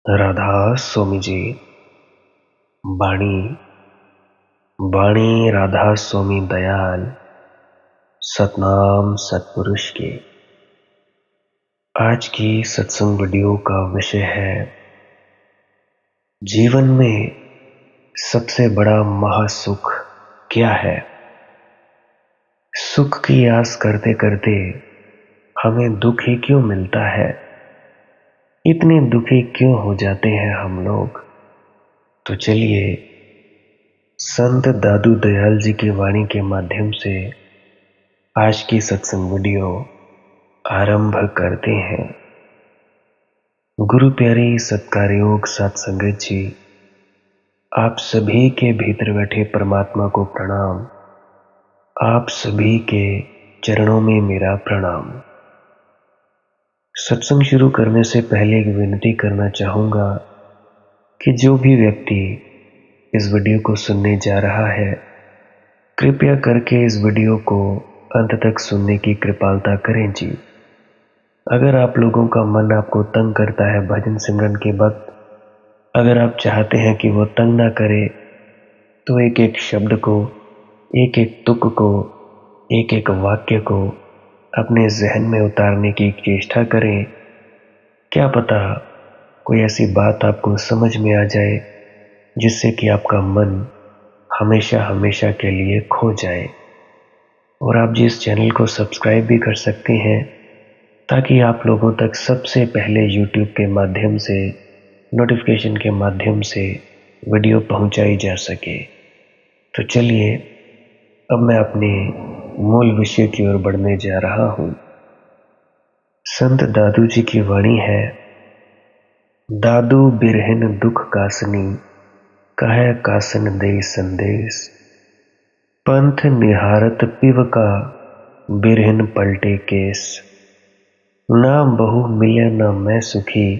राधा स्वामी जी। बाणी बाणी राधा स्वामी दयाल सतनाम सतपुरुष के। आज की सत्संग वीडियो का विषय है जीवन में सबसे बड़ा महासुख क्या है। सुख की आस करते करते हमें दुख ही क्यों मिलता है, इतने दुखी क्यों हो जाते हैं हम लोग। तो चलिए संत दादू दयाल जी की वाणी के माध्यम से आज की सत्संग वीडियो आरंभ करते हैं। गुरु प्यारी सत्कारयोग साथ संगत जी, आप सभी के भीतर बैठे परमात्मा को प्रणाम। आप सभी के चरणों में मेरा प्रणाम। सत्संग शुरू करने से पहले एक विनती करना चाहूँगा कि जो भी व्यक्ति इस वीडियो को सुनने जा रहा है, कृपया करके इस वीडियो को अंत तक सुनने की कृपालता करें जी। अगर आप लोगों का मन आपको तंग करता है भजन सिमरन के वक्त, अगर आप चाहते हैं कि वो तंग ना करे, तो एक एक शब्द को, एक एक तुक को, एक एक वाक्य को अपने जहन में उतारने की चेष्टा करें। क्या पता कोई ऐसी बात आपको समझ में आ जाए जिससे कि आपका मन हमेशा हमेशा के लिए खो जाए। और आप जिस चैनल को सब्सक्राइब भी कर सकते हैं ताकि आप लोगों तक सबसे पहले YouTube के माध्यम से, नोटिफिकेशन के माध्यम से वीडियो पहुंचाई जा सके। तो चलिए अब मैं अपने मूल विषय की ओर बढ़ने जा रहा हूं। संत दादू जी की वाणी है, दादू बिरहिन दुख कासनी, कहे कासन दे संदेश, पंथ निहारत पिव का, बिरहिन पलटे केस, ना बहु मिले ना मैं सुखी,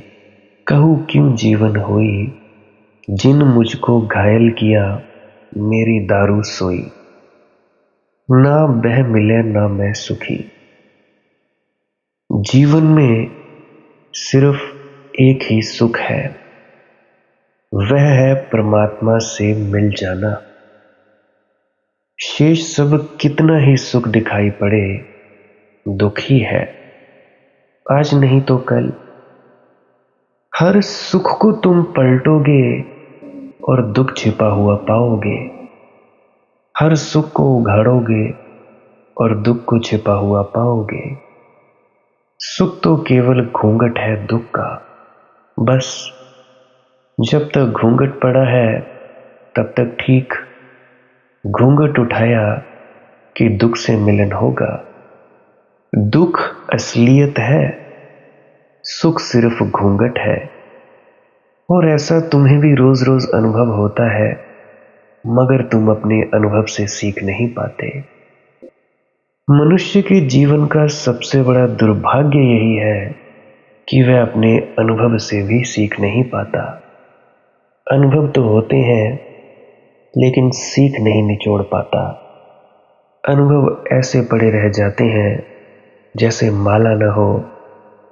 कहूँ क्यों जीवन होई, जिन मुझको घायल किया मेरी दारू सोई, ना बह मिले ना मैं सुखी। जीवन में सिर्फ एक ही सुख है, वह है परमात्मा से मिल जाना। शेष सब कितना ही सुख दिखाई पड़े, दुख ही है। आज नहीं तो कल हर सुख को तुम पलटोगे और दुख छिपा हुआ पाओगे। हर सुख को उघाड़ोगे और दुख को छिपा हुआ पाओगे। सुख तो केवल घूंघट है दुख का, बस जब तक घूंघट पड़ा है तब तक ठीक, घूंघट उठाया कि दुख से मिलन होगा। दुख असलियत है, सुख सिर्फ घूंघट है। और ऐसा तुम्हें भी रोज रोज अनुभव होता है, मगर तुम अपने अनुभव से सीख नहीं पाते। मनुष्य के जीवन का सबसे बड़ा दुर्भाग्य यही है कि वह अपने अनुभव से भी सीख नहीं पाता। अनुभव तो होते हैं लेकिन सीख नहीं निचोड़ पाता। अनुभव ऐसे पड़े रह जाते हैं जैसे माला न हो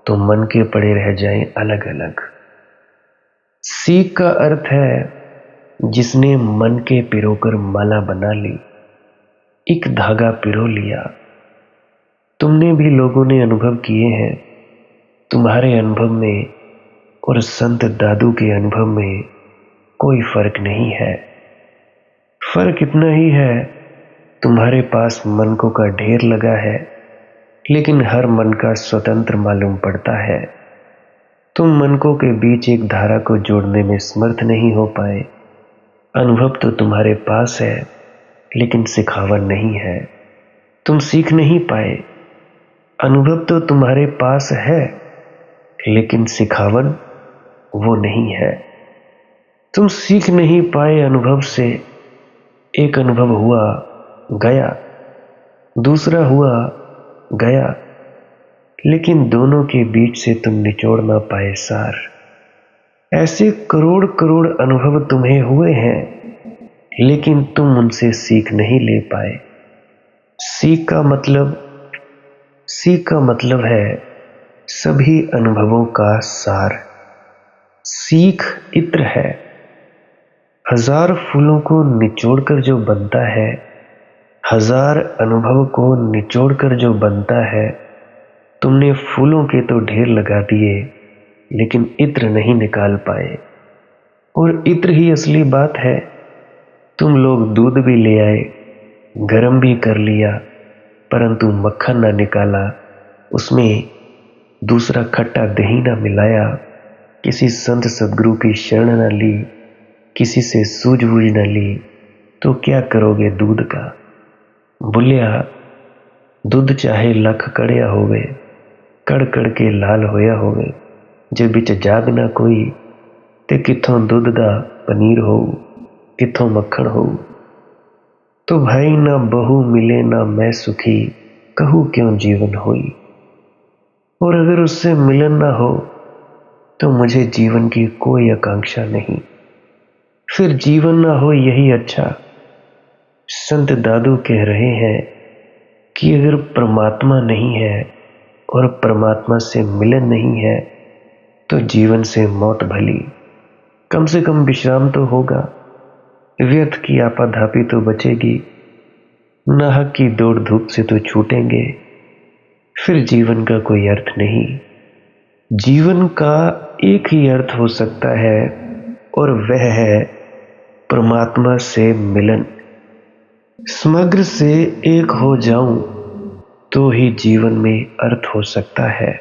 तो मन के पड़े रह जाएं अलग अलग। सीख का अर्थ है जिसने मन के पिरोकर माला बना ली, एक धागा पिरो लिया। तुमने भी लोगों ने अनुभव किए हैं, तुम्हारे अनुभव में और संत दादू के अनुभव में कोई फर्क नहीं है। फर्क इतना ही है, तुम्हारे पास मनकों का ढेर लगा है लेकिन हर मन का स्वतंत्र मालूम पड़ता है। तुम मनकों के बीच एक धारा को जोड़ने में समर्थ नहीं हो पाए। अनुभव तो तुम्हारे पास है लेकिन सिखावन नहीं है, तुम सीख नहीं पाए। अनुभव तो तुम्हारे पास है लेकिन सिखावन वो नहीं है। तुम सीख नहीं पाए अनुभव से। एक अनुभव हुआ गया, दूसरा हुआ गया, लेकिन दोनों के बीच से तुम निचोड़ ना पाए सार। ऐसे करोड़ करोड़ अनुभव तुम्हें हुए हैं लेकिन तुम उनसे सीख नहीं ले पाए। सीख का मतलब है सभी अनुभवों का सार। सीख इत्र है। हजार फूलों को निचोड़कर जो बनता है, हजार अनुभव को निचोड़कर जो बनता है, तुमने फूलों के तो ढेर लगा दिए लेकिन इत्र नहीं निकाल पाए। और इत्र ही असली बात है। तुम लोग दूध भी ले आए, गरम भी कर लिया, परंतु मक्खन ना निकाला, उसमें दूसरा खट्टा दही ना मिलाया, किसी संत सदगुरु की शरण न ली, किसी से सूझबूझ न ली, तो क्या करोगे दूध का। बुलिया दुध चाहे लख कड़िया होवे, कड़ कड़ के लाल होया होवे, जे बिच जाग ना कोई, ते किथों दुध दा पनीर हो, किथों मक्खन हो। तो भाई ना बहू मिले ना मैं सुखी, कहूँ क्यों जीवन होई। और अगर उससे मिलन ना हो तो मुझे जीवन की कोई आकांक्षा नहीं, फिर जीवन ना हो यही अच्छा। संत दादू कह रहे हैं कि अगर परमात्मा नहीं है और परमात्मा से मिलन नहीं है तो जीवन से मौत भली। कम से कम विश्राम तो होगा, व्यर्थ की आपाधापी तो बचेगी, नाहक की दौड़ धूप से तो छूटेंगे, फिर जीवन का कोई अर्थ नहीं। जीवन का एक ही अर्थ हो सकता है और वह है परमात्मा से मिलन। समग्र से एक हो जाऊं तो ही जीवन में अर्थ हो सकता है।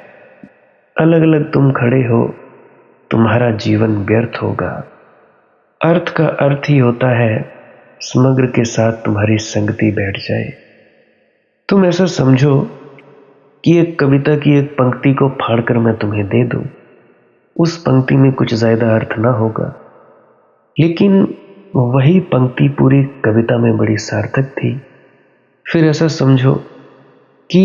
अलग अलग तुम खड़े हो, तुम्हारा जीवन व्यर्थ होगा। अर्थ का अर्थ ही होता है समग्र के साथ तुम्हारी संगति बैठ जाए। तुम ऐसा समझो कि एक कविता की एक पंक्ति को फाड़कर मैं तुम्हें दे दूं, उस पंक्ति में कुछ ज्यादा अर्थ ना होगा, लेकिन वही पंक्ति पूरी कविता में बड़ी सार्थक थी। फिर ऐसा समझो कि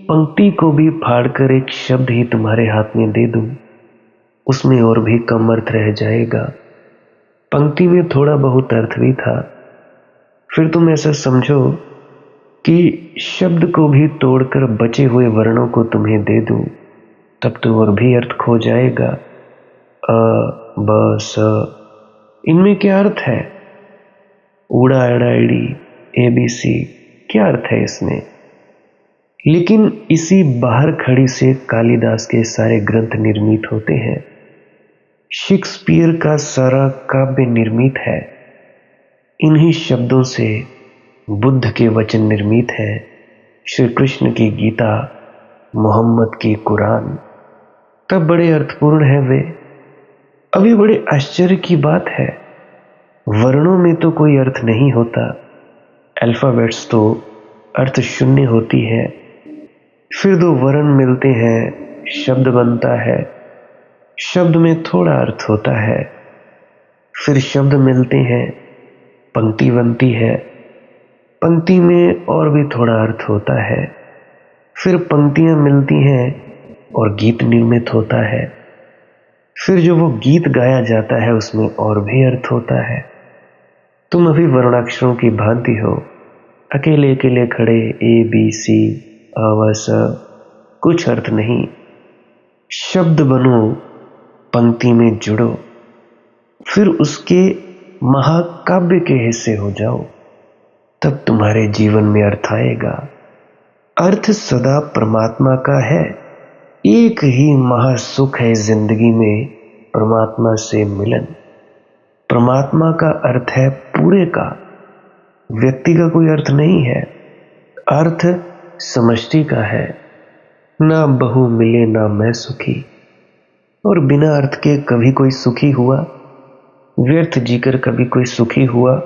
पंक्ति को भी फाड़कर एक शब्द ही तुम्हारे हाथ में दे दूं, उसमें और भी कम अर्थ रह जाएगा। पंक्ति में थोड़ा बहुत अर्थ भी था। फिर तुम ऐसा समझो कि शब्द को भी तोड़कर बचे हुए वर्णों को तुम्हें दे दूं, तब तो और भी अर्थ खो जाएगा। अ ब स, इनमें क्या अर्थ है। ऊड़ा एड़ा एड़ी ABC, क्या अर्थ है इसमें। लेकिन इसी बाहर खड़ी से कालिदास के सारे ग्रंथ निर्मित होते हैं। शेक्सपियर का सारा काव्य निर्मित है। इन्हीं शब्दों से बुद्ध के वचन निर्मित है, श्री कृष्ण की गीता, मोहम्मद की कुरान। तब बड़े अर्थपूर्ण है वे। अभी बड़े आश्चर्य की बात है, वर्णों में तो कोई अर्थ नहीं होता, अल्फाबेट्स तो अर्थ शून्य होती है। फिर दो वर्ण मिलते हैं, शब्द बनता है, शब्द में थोड़ा अर्थ होता है। फिर शब्द मिलते हैं, पंक्ति बनती है, पंक्ति में और भी थोड़ा अर्थ होता है। फिर पंक्तियां मिलती हैं और गीत निर्मित होता है। फिर जो वो गीत गाया जाता है उसमें और भी अर्थ होता है। तुम अभी वर्णाक्षरों की भांति हो, अकेले अकेले खड़े ABC अवस, कुछ अर्थ नहीं। शब्द बनो, पंक्ति में जुड़ो, फिर उसके महाकाव्य के हिस्से हो जाओ, तब तुम्हारे जीवन में अर्थ आएगा। अर्थ सदा परमात्मा का है। एक ही महासुख है जिंदगी में, परमात्मा से मिलन। परमात्मा का अर्थ है पूरे का, व्यक्ति का कोई अर्थ नहीं है। अर्थ समष्टि का है। ना बहू मिले ना मैं सुखी, और बिना अर्थ के कभी कोई सुखी हुआ, व्यर्थ जीकर कभी कोई सुखी हुआ।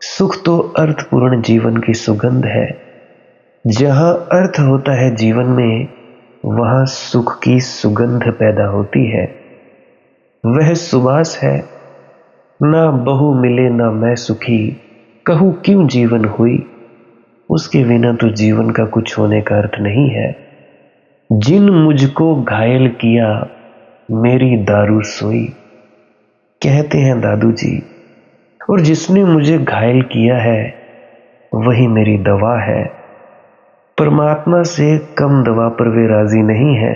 सुख तो अर्थपूर्ण जीवन की सुगंध है। जहां अर्थ होता है जीवन में, वहां सुख की सुगंध पैदा होती है। वह सुबास है। ना बहू मिले ना मैं सुखी, कहूं क्यों जीवन हुई। उसके बिना तो जीवन का कुछ होने का अर्थ नहीं है। जिन मुझको घायल किया, मेरी दारू सोई, कहते हैं दादू जी। और जिसने मुझे घायल किया है वही मेरी दवा है। परमात्मा से कम दवा पर वे राजी नहीं है।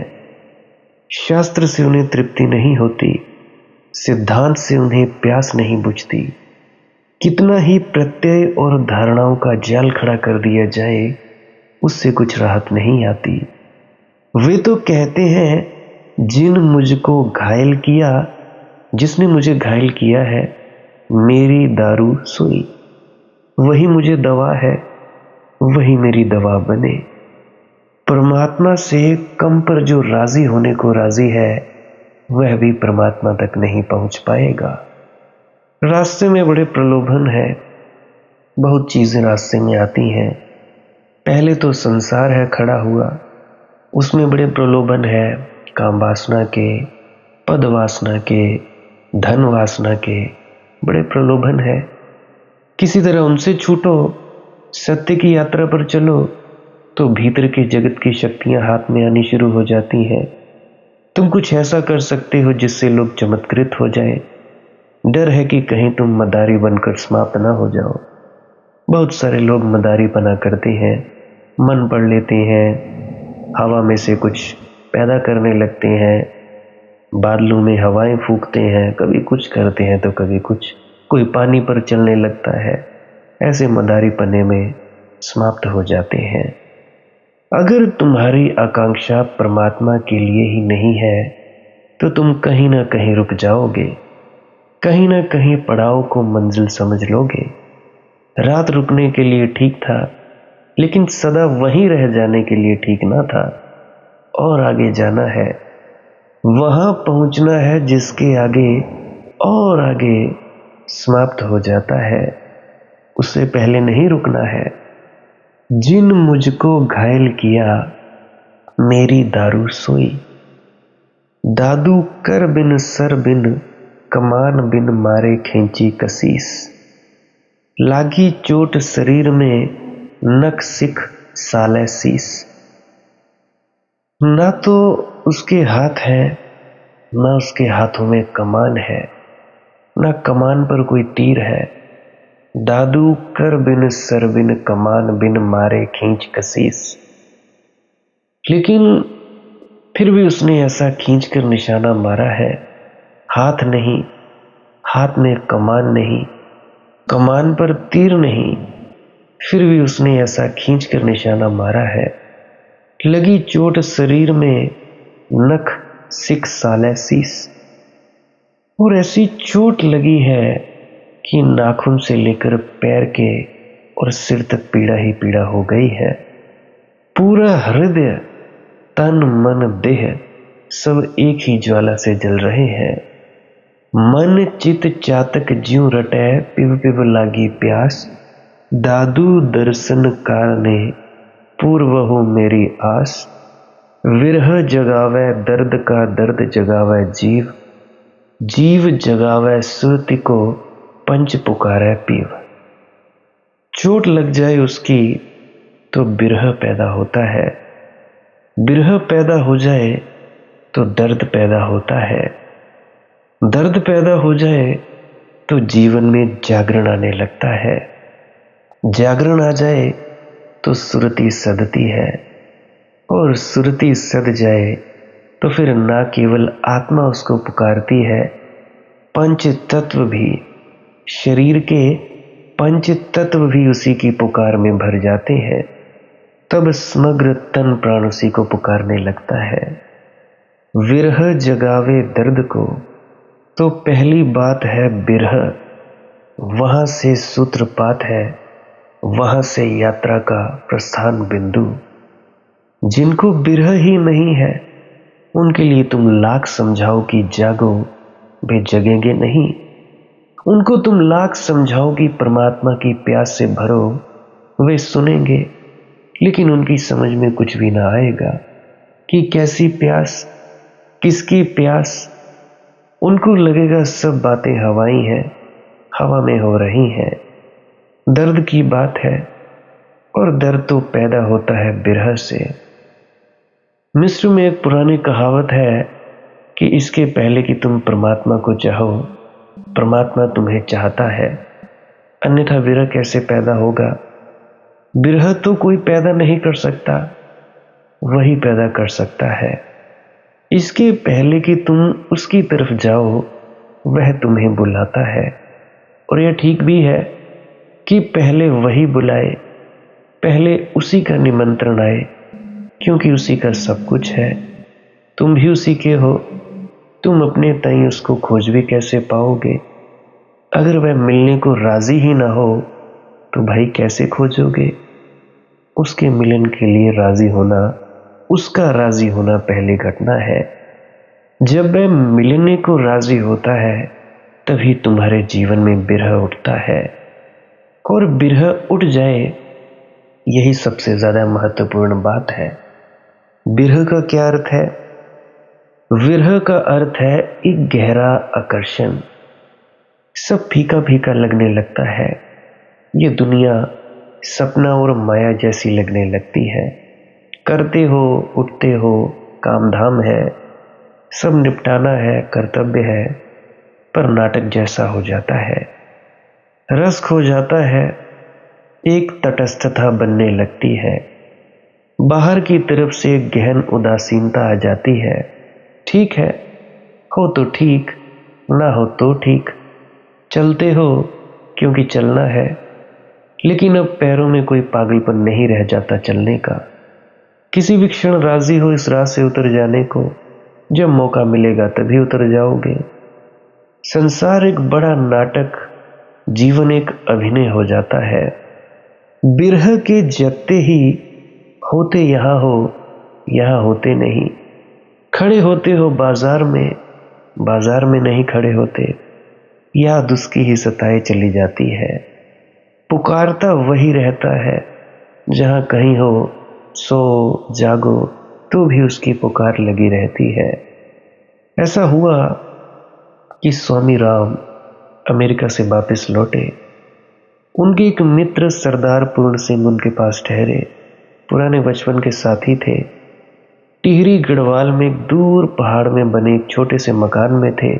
शास्त्र से उन्हें तृप्ति नहीं होती, सिद्धांत से उन्हें प्यास नहीं बुझती। कितना ही प्रत्यय और धारणाओं का जाल खड़ा कर दिया जाए, उससे कुछ राहत नहीं आती। वे तो कहते हैं, जिसने मुझे घायल किया है, मेरी दारू सोई। वही मुझे दवा है, वही मेरी दवा बने। परमात्मा से कम पर जो राजी होने को राजी है, वह भी परमात्मा तक नहीं पहुंच पाएगा। रास्ते में बड़े प्रलोभन है, बहुत चीजें रास्ते में आती हैं। पहले तो संसार है खड़ा हुआ, उसमें बड़े प्रलोभन है, काम वासना के, पद वासना के, धन वासना के बड़े प्रलोभन है। किसी तरह उनसे छूटो, सत्य की यात्रा पर चलो, तो भीतर के जगत की शक्तियां हाथ में आनी शुरू हो जाती हैं। तुम कुछ ऐसा कर सकते हो जिससे लोग चमत्कृत हो जाएं। डर है कि कहीं तुम मदारी बनकर समाप्त ना हो जाओ। बहुत सारे लोग मदारी बना करते हैं, मन पढ़ लेते हैं, हवा में से कुछ पैदा करने लगते हैं, बादलों में हवाएं फूंकते हैं, कभी कुछ करते हैं तो कभी कुछ, कोई पानी पर चलने लगता है। ऐसे मदारी पने में समाप्त हो जाते हैं। अगर तुम्हारी आकांक्षा परमात्मा के लिए ही नहीं है, तो तुम कहीं ना कहीं रुक जाओगे, कहीं ना कहीं पड़ाव को मंजिल समझ लोगे। रात रुकने के लिए ठीक था, लेकिन सदा वहीं रह जाने के लिए ठीक ना था। और आगे जाना है, वहां पहुंचना है जिसके आगे और आगे समाप्त हो जाता है, उससे पहले नहीं रुकना है। जिन मुझको घायल किया, मेरी दारू सोई। दादू कर बिन सर बिन, कमान बिन मारे खींची कसीस। लागी चोट शरीर में, नख सिख साले सीस। ना तो उसके हाथ है, ना उसके हाथों में कमान है, ना कमान पर कोई तीर है। दादू कर बिन सर बिन, कमान बिन मारे खींच कसीस। लेकिन फिर भी उसने ऐसा खींच कर निशाना मारा है। हाथ नहीं, हाथ में कमान नहीं, कमान पर तीर नहीं, फिर भी उसने ऐसा खींच कर निशाना मारा है। लगी चोट शरीर में, नख सिख साले सीस। और ऐसी चोट लगी है कि नाखून से लेकर पैर के और सिर तक पीड़ा ही पीड़ा हो गई है। पूरा हृदय, तन, मन, देह सब एक ही ज्वाला से जल रहे हैं। मन चित चातक ज्यों रटै, पिव पिव लागी प्यास। दादू दर्शन कारणे, पूर्वहु मेरी आस। विरह जगावे दर्द का, दर्द जगावे जीव। जीव जगावे सुरति को, पंच पुकारे पीव। चोट लग जाए उसकी तो बिरह पैदा होता है, बिरह पैदा हो जाए तो दर्द पैदा होता है, दर्द पैदा हो जाए तो जीवन में जागरण आने लगता है, जागरण आ जाए तो सुरति सदती है, और सुरति सद जाए तो फिर ना केवल आत्मा उसको पुकारती है, पंच तत्व भी, शरीर के पंच तत्व भी उसी की पुकार में भर जाते हैं। तब समग्र तन प्राण उसी को पुकारने लगता है। विरह जगावे दर्द को, तो पहली बात है बिरह, वहां से सूत्रपात है, वहां से यात्रा का प्रस्थान बिंदु। जिनको बिरह ही नहीं है, उनके लिए तुम लाख समझाओ कि जागो, वे जगेंगे नहीं। उनको तुम लाख समझाओ कि परमात्मा की प्यास से भरो, वे सुनेंगे, लेकिन उनकी समझ में कुछ भी ना आएगा कि कैसी प्यास, किसकी प्यास। उनको लगेगा सब बातें हवाई हैं, हवा में हो रही हैं। दर्द की बात है, और दर्द तो पैदा होता है बिरह से। मिस्र में एक पुरानी कहावत है कि इसके पहले कि तुम परमात्मा को चाहो, परमात्मा तुम्हें चाहता है, अन्यथा विरह कैसे पैदा होगा। विरह तो कोई पैदा नहीं कर सकता, वही पैदा कर सकता है। इसके पहले कि तुम उसकी तरफ जाओ, वह तुम्हें बुलाता है। और यह ठीक भी है कि पहले वही बुलाए, पहले उसी का निमंत्रण आए, क्योंकि उसी का सब कुछ है, तुम भी उसी के हो। तुम अपने ताई उसको खोज भी कैसे पाओगे? अगर वह मिलने को राजी ही ना हो तो भाई कैसे खोजोगे? उसके मिलन के लिए राजी होना, उसका राजी होना पहली घटना है। जब वह मिलने को राजी होता है तभी तुम्हारे जीवन में बिरह उठता है। और बिरह उठ जाए, यही सबसे ज्यादा महत्वपूर्ण बात है। बिरह का क्या अर्थ है? विरह का अर्थ है एक गहरा आकर्षण। सब फीका फीका लगने लगता है। ये दुनिया सपना और माया जैसी लगने लगती है। करते हो, उठते हो, काम धाम है, सब निपटाना है, कर्तव्य है, पर नाटक जैसा हो जाता है। रस खो जाता है, एक तटस्थता बनने लगती है। बाहर की तरफ से गहन उदासीनता आ जाती है। ठीक है, हो तो ठीक, ना हो तो ठीक, चलते हो क्योंकि चलना है। लेकिन अब पैरों में कोई पागलपन नहीं रह जाता चलने का। किसी भी क्षण राजी हो इस राह से उतर जाने को। जब मौका मिलेगा तभी उतर जाओगे। संसार एक बड़ा नाटक, जीवन एक अभिनय हो जाता है। बिरह के जगते ही होते यहां हो, यहां होते नहीं। खड़े होते हो बाजार में नहीं खड़े होते। याद उसकी ही सताए चली जाती है। पुकारता वही रहता है, जहां कहीं हो, सो जागो तो भी उसकी पुकार लगी रहती है। ऐसा हुआ कि स्वामी राम अमेरिका से वापस लौटे। उनके एक मित्र सरदार पूर्ण सिंह उनके पास ठहरे। पुराने बचपन के साथी थे। टिहरी गढ़वाल में एक दूर पहाड़ में बने एक छोटे से मकान में थे।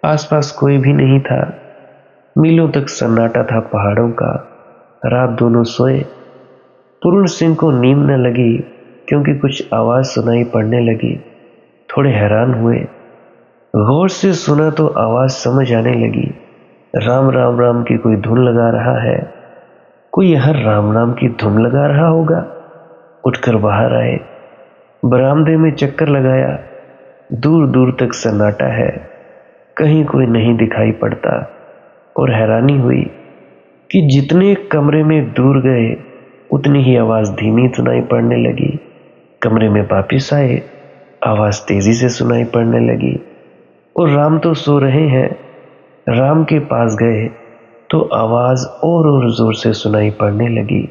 आसपास कोई भी नहीं था। मीलों तक सन्नाटा था पहाड़ों का। रात दोनों सोए। पूर्ण सिंह को नींद न लगी क्योंकि कुछ आवाज सुनाई पड़ने लगी। थोड़े हैरान हुए। गौर से सुना तो आवाज समझ आने लगी। राम राम राम की कोई धुन लगा रहा है। कोई यहां राम राम की धुन लगा रहा होगा। उठकर बाहर आए। बरामदे में चक्कर लगाया। दूर दूर तक सन्नाटा है, कहीं कोई नहीं दिखाई पड़ता। और हैरानी हुई कि जितने कमरे में दूर गए उतनी ही आवाज धीमी सुनाई पड़ने लगी। कमरे में वापिस आए, आवाज तेजी से सुनाई पड़ने लगी। और राम तो सो रहे हैं। राम के पास गए तो आवाज और जोर से सुनाई पड़ने लगी।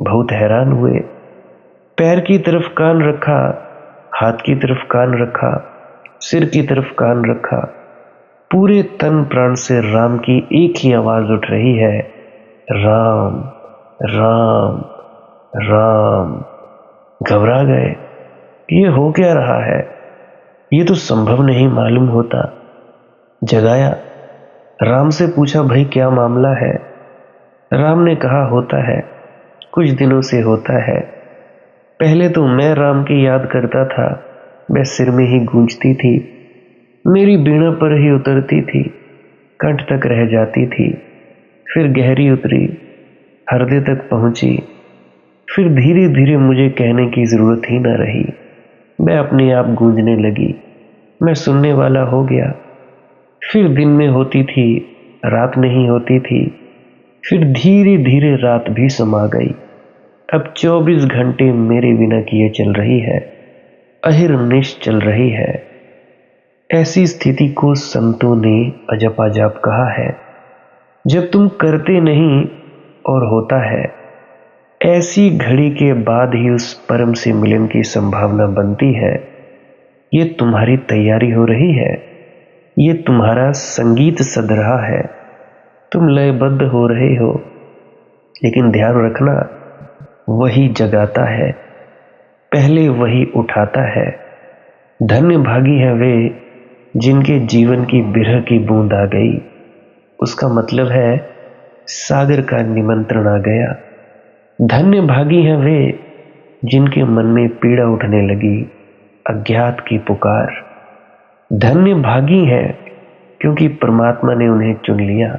बहुत हैरान हुए। पैर की तरफ कान रखा, हाथ की तरफ कान रखा, सिर की तरफ कान रखा। पूरे तन प्राण से राम की एक ही आवाज उठ रही है, राम राम राम। घबरा गए। ये हो क्या रहा है? ये तो संभव नहीं मालूम होता। जगाया, राम से पूछा, भाई क्या मामला है? राम ने कहा, होता है, कुछ दिनों से होता है। पहले तो मैं राम की याद करता था। वह सिर में ही गूंजती थी, मेरी बीणा पर ही उतरती थी, कंठ तक रह जाती थी, फिर गहरी उतरी, हृदय तक पहुंची, फिर धीरे धीरे मुझे कहने की जरूरत ही न रही। मैं अपने आप गूंजने लगी। मैं सुनने वाला हो गया। फिर दिन में होती थी, रात नहीं होती थी, फिर धीरे धीरे रात भी समा गई। अब 24 घंटे मेरे बिना किए चल रही है, अहिर्निश चल रही है। ऐसी स्थिति को संतों ने अजप अजाप कहा है। जब तुम करते नहीं और होता है, ऐसी घड़ी के बाद ही उस परम से मिलन की संभावना बनती है। ये तुम्हारी तैयारी हो रही है, ये तुम्हारा संगीत सध रहा है, तुम लयबद्ध हो रहे हो। लेकिन ध्यान रखना, वही जगाता है, पहले वही उठाता है। धन्य भागी है वे जिनके जीवन की बिरह की बूंद आ गई। उसका मतलब है सागर का निमंत्रण आ गया। धन्य भागी हैं वे जिनके मन में पीड़ा उठने लगी, अज्ञात की पुकार। धन्य भागी हैं क्योंकि परमात्मा ने उन्हें चुन लिया।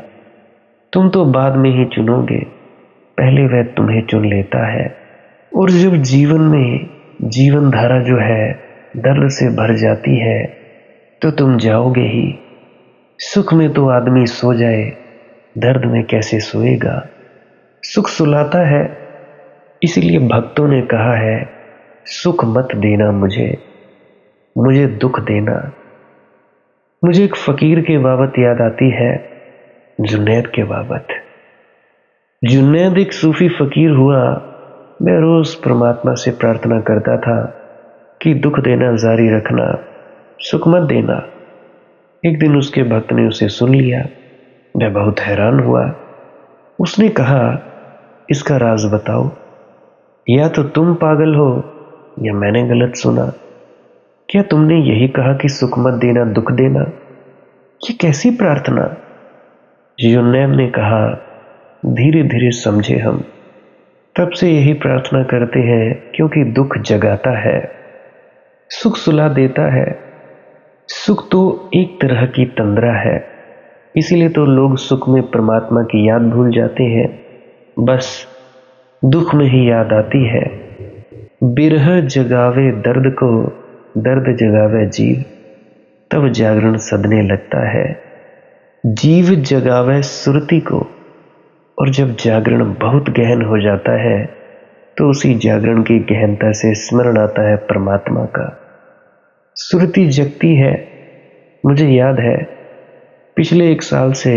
तुम तो बाद में ही चुनोगे, पहले वह तुम्हें चुन लेता है। और जब जीवन में जीवन धारा जो है दर्द से भर जाती है तो तुम जाओगे ही। सुख में तो आदमी सो जाए, दर्द में कैसे सोएगा। सुख सुलाता है, इसलिए भक्तों ने कहा है, सुख मत देना मुझे दुख देना। मुझे एक फकीर के बाबत याद आती है, जुनैद के बाबत। जुनैद एक सूफी फकीर हुआ। मैं रोज परमात्मा से प्रार्थना करता था कि दुख देना जारी रखना, सुख मत देना। एक दिन उसके भक्त ने उसे सुन लिया। मैं बहुत हैरान हुआ। उसने कहा, इसका राज बताओ, या तो तुम पागल हो या मैंने गलत सुना। क्या तुमने यही कहा कि सुख मत देना दुख देना? ये कैसी प्रार्थना? जुनैद ने कहा, धीरे धीरे समझे हम। तब से यही प्रार्थना करते हैं, क्योंकि दुख जगाता है, सुख सुला देता है। सुख तो एक तरह की तंद्रा है, इसीलिए तो लोग सुख में परमात्मा की याद भूल जाते हैं, बस दुख में ही याद आती है। बिरह जगावे दर्द को, दर्द जगावे जीव, तब जागरण सदने लगता है। जीव जगावे सुरती को, और जब जागरण बहुत गहन हो जाता है तो उसी जागरण की गहनता से स्मरण आता है परमात्मा का। सुरती जगती है। मुझे याद है, पिछले 1 साल से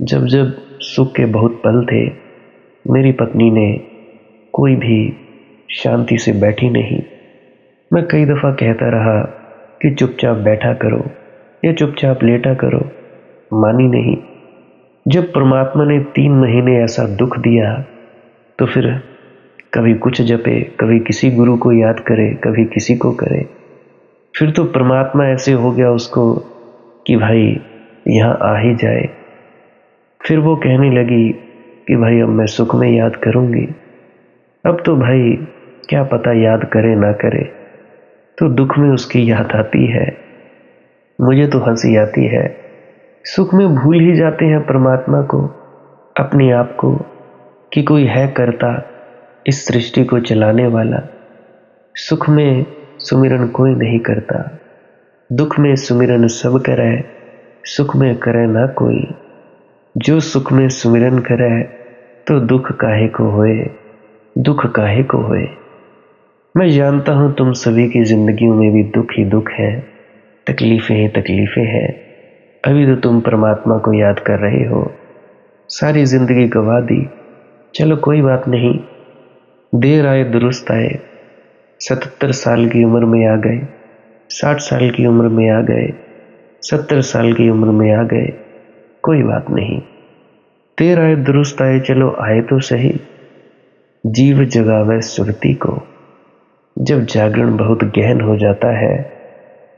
जब जब सुख के बहुत पल थे, मेरी पत्नी ने कोई भी शांति से बैठी नहीं। मैं कई दफ़ा कहता रहा कि चुपचाप बैठा करो या चुपचाप लेटा करो, मानी नहीं। जब परमात्मा ने 3 महीने ऐसा दुख दिया तो फिर कभी कुछ जपे, कभी किसी गुरु को याद करे, कभी किसी को करे। फिर तो परमात्मा ऐसे हो गया उसको कि भाई यहाँ आ ही जाए। फिर वो कहने लगी कि भाई अब मैं सुख में याद करूँगी। अब तो भाई क्या पता याद करे ना करे, तो दुख में उसकी याद आती है। मुझे तो हंसी आती है। सुख में भूल ही जाते हैं परमात्मा को, अपने आप को, कि कोई है करता इस सृष्टि को चलाने वाला। सुख में सुमिरन कोई नहीं करता, दुख में सुमिरन सब करे, सुख में करे ना कोई। जो सुख में सुमिरन करे तो दुख काहे को होए, दुख काहे को होए। मैं जानता हूं तुम सभी की जिंदगियों में भी दुख ही दुख है, तकलीफें ही तकलीफें हैं। अभी तो तुम परमात्मा को याद कर रहे हो, सारी जिंदगी गवा दी। चलो कोई बात नहीं, देर आए दुरुस्त आए। 77 साल की उम्र में आ गए, 60 साल की उम्र में आ गए, 70 साल की उम्र में आ गए, कोई बात नहीं। देर आए दुरुस्त आए, चलो आए तो सही। जीव जगावे सुरती को। जब जागरण बहुत गहन हो जाता है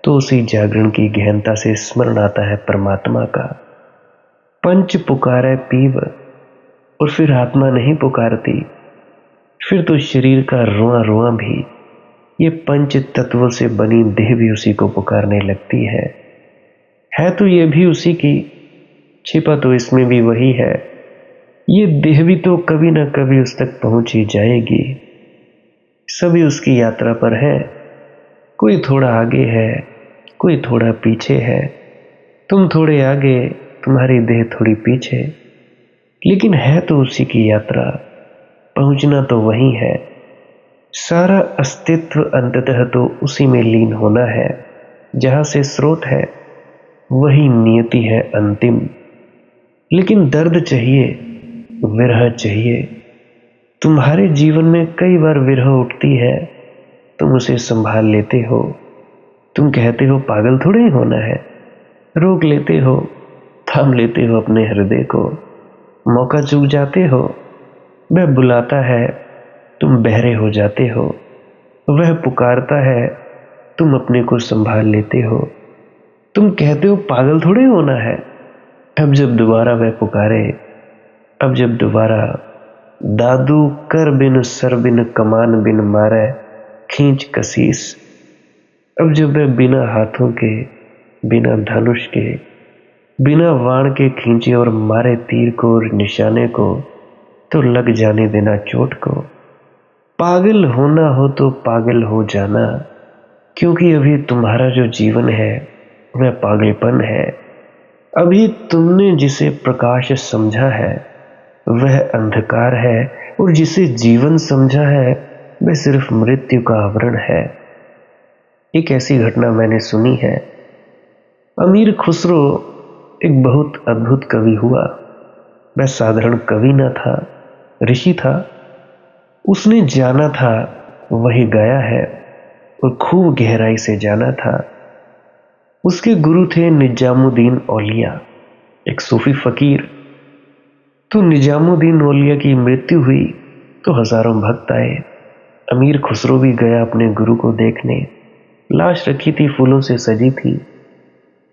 तो उसी जागरण की गहनता से स्मरण आता है परमात्मा का। पंच पुकारे पीव, और फिर आत्मा नहीं पुकारती, फिर तो शरीर का रोआ रोआ भी, ये पंच तत्वों से बनी देह भी उसी को पुकारने लगती है तो ये भी उसी की, छिपा तो इसमें भी वही है। ये देह भी तो कभी ना कभी उस तक पहुंच ही जाएगी। सभी उसकी यात्रा पर है, कोई थोड़ा आगे है, कोई थोड़ा पीछे है। तुम थोड़े आगे, तुम्हारी देह थोड़ी पीछे, लेकिन है तो उसी की यात्रा, पहुंचना तो वही है। सारा अस्तित्व अंततः तो उसी में लीन होना है। जहां से स्रोत है वही नियति है अंतिम। लेकिन दर्द चाहिए, विरह चाहिए। तुम्हारे जीवन में कई बार विरह उठती है, तुम उसे संभाल लेते हो। तुम कहते हो पागल थोड़े ही होना है, रोक लेते हो, थाम लेते हो अपने हृदय को। मौका चूक जाते हो, वह बुलाता है, तुम बहरे हो जाते हो। वह पुकारता है, तुम अपने को संभाल लेते हो। तुम कहते हो पागल थोड़े होना है। अब जब दोबारा वह पुकारे, अब जब दोबारा दादू कर बिन सर बिन कमान बिन मारे खींच कसीस, अब जब वह बिना हाथों के, बिना धनुष के, बिना वाण के खींचे और मारे तीर को और निशाने को, तो लग जाने देना चोट को। पागल होना हो तो पागल हो जाना, क्योंकि अभी तुम्हारा जो जीवन है वह पागलपन है। अभी तुमने जिसे प्रकाश समझा है वह अंधकार है, और जिसे जीवन समझा है वह सिर्फ मृत्यु का आवरण है। एक ऐसी घटना मैंने सुनी है। अमीर खुसरो एक बहुत अद्भुत कवि हुआ। वह साधारण कवि न था, ऋषि था। उसने जाना था वही गया है, और खूब गहराई से जाना था। उसके गुरु थे निजामुद्दीन औलिया, एक सूफी फकीर। तो निजामुद्दीन औलिया की मृत्यु हुई तो हजारों भक्त आए। अमीर खुसरो भी गया अपने गुरु को देखने। लाश रखी थी, फूलों से सजी थी।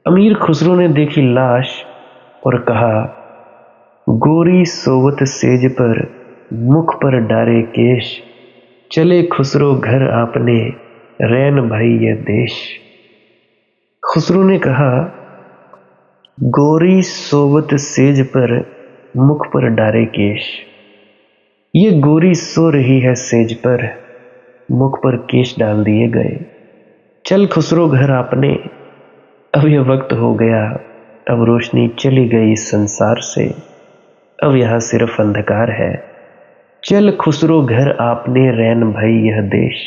अमीर खुसरो ने देखी लाश और कहा, गोरी सोवत सेज पर, मुख पर डारे केश, चले खुसरो घर आपने, रैन भाई यह देश। खुसरो ने कहा, गोरी सोवत सेज पर, मुख पर डारे केश। ये गोरी सो रही है सेज पर, मुख पर केश डाल दिए गए। चल खुसरो घर आपने, अब यह वक्त हो गया, अब रोशनी चली गई संसार से, अब यहां सिर्फ अंधकार है। चल खुसरो घर आपने, रैन भाई यह देश।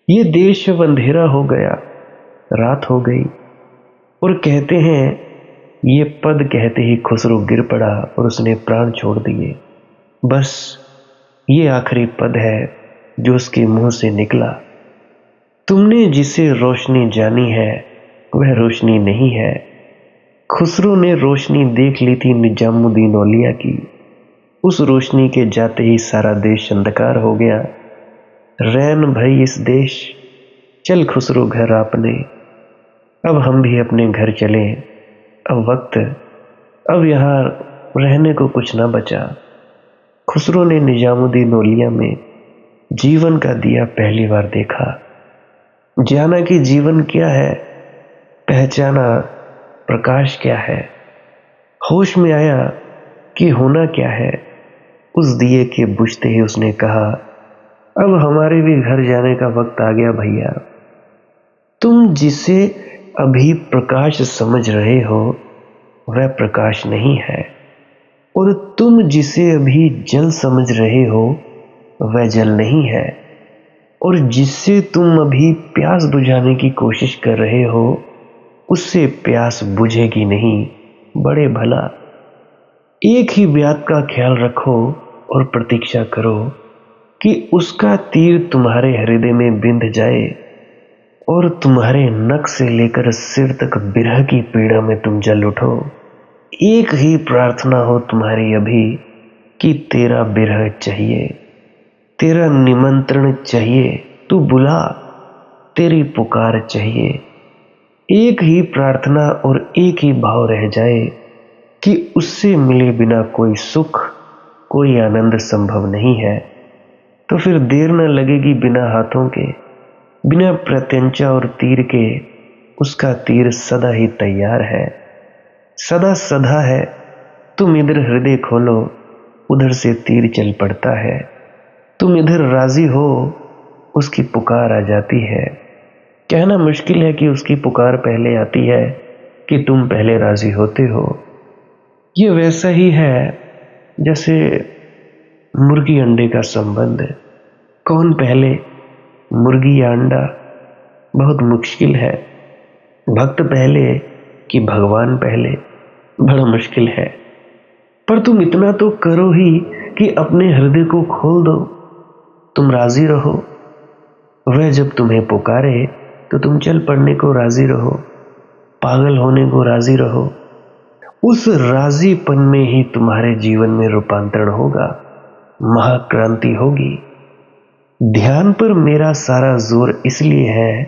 ये देश अब अंधेरा हो गया, रात हो गई। और कहते हैं, ये पद कहते ही खुसरो गिर पड़ा और उसने प्राण छोड़ दिए। बस ये आखिरी पद है जो उसके मुंह से निकला। तुमने जिसे रोशनी जानी है वह रोशनी नहीं है। खुसरो ने रोशनी देख ली थी निजामुद्दीन औलिया की। उस रोशनी के जाते ही सारा देश अंधकार हो गया। रैन भई इस देश, चल खुसरो घर आपने, अब हम भी अपने घर चले। अब वक्त, अब यहाँ रहने को कुछ ना बचा। खुसरो ने निजामुद्दीन औलिया में जीवन का दिया पहली बार देखा। जाना कि जीवन क्या है, पहचाना प्रकाश क्या है। होश में आया कि होना क्या है। उस दिए के बुझते ही उसने कहा, अब हमारे भी घर जाने का वक्त आ गया भैया। तुम जिसे अभी प्रकाश समझ रहे हो वह प्रकाश नहीं है, और तुम जिसे अभी जल समझ रहे हो वह जल नहीं है, और जिससे तुम अभी प्यास बुझाने की कोशिश कर रहे हो उससे प्यास बुझेगी नहीं। बड़े भला, एक ही बात का ख्याल रखो और प्रतीक्षा करो कि उसका तीर तुम्हारे हृदय में बिंध जाए और तुम्हारे नक से लेकर सिर तक बिरह की पीड़ा में तुम जल उठो। एक ही प्रार्थना हो तुम्हारी अभी कि तेरा बिरह चाहिए, तेरा निमंत्रण चाहिए, तू बुला, तेरी पुकार चाहिए। एक ही प्रार्थना और एक ही भाव रह जाए कि उससे मिले बिना कोई सुख, कोई आनंद संभव नहीं है। तो फिर देर न लगेगी बिना हाथों के, बिना प्रत्यंचा और तीर के। उसका तीर सदा ही तैयार है, सदा सदा है। तुम इधर हृदय खोलो, उधर से तीर चल पड़ता है। तुम इधर राजी हो, उसकी पुकार आ जाती है। कहना मुश्किल है कि उसकी पुकार पहले आती है कि तुम पहले राजी होते हो। ये वैसा ही है जैसे मुर्गी अंडे का संबंध। कौन पहले, मुर्गी या अंडा? बहुत मुश्किल है। भक्त पहले कि भगवान पहले? बड़ा मुश्किल है। पर तुम इतना तो करो ही कि अपने हृदय को खोल दो। तुम राजी रहो। वह जब तुम्हें पुकारे तो तुम चल पड़ने को राजी रहो, पागल होने को राजी रहो। उस राजीपन में ही तुम्हारे जीवन में रूपांतरण होगा, महाक्रांति होगी। ध्यान पर मेरा सारा जोर इसलिए है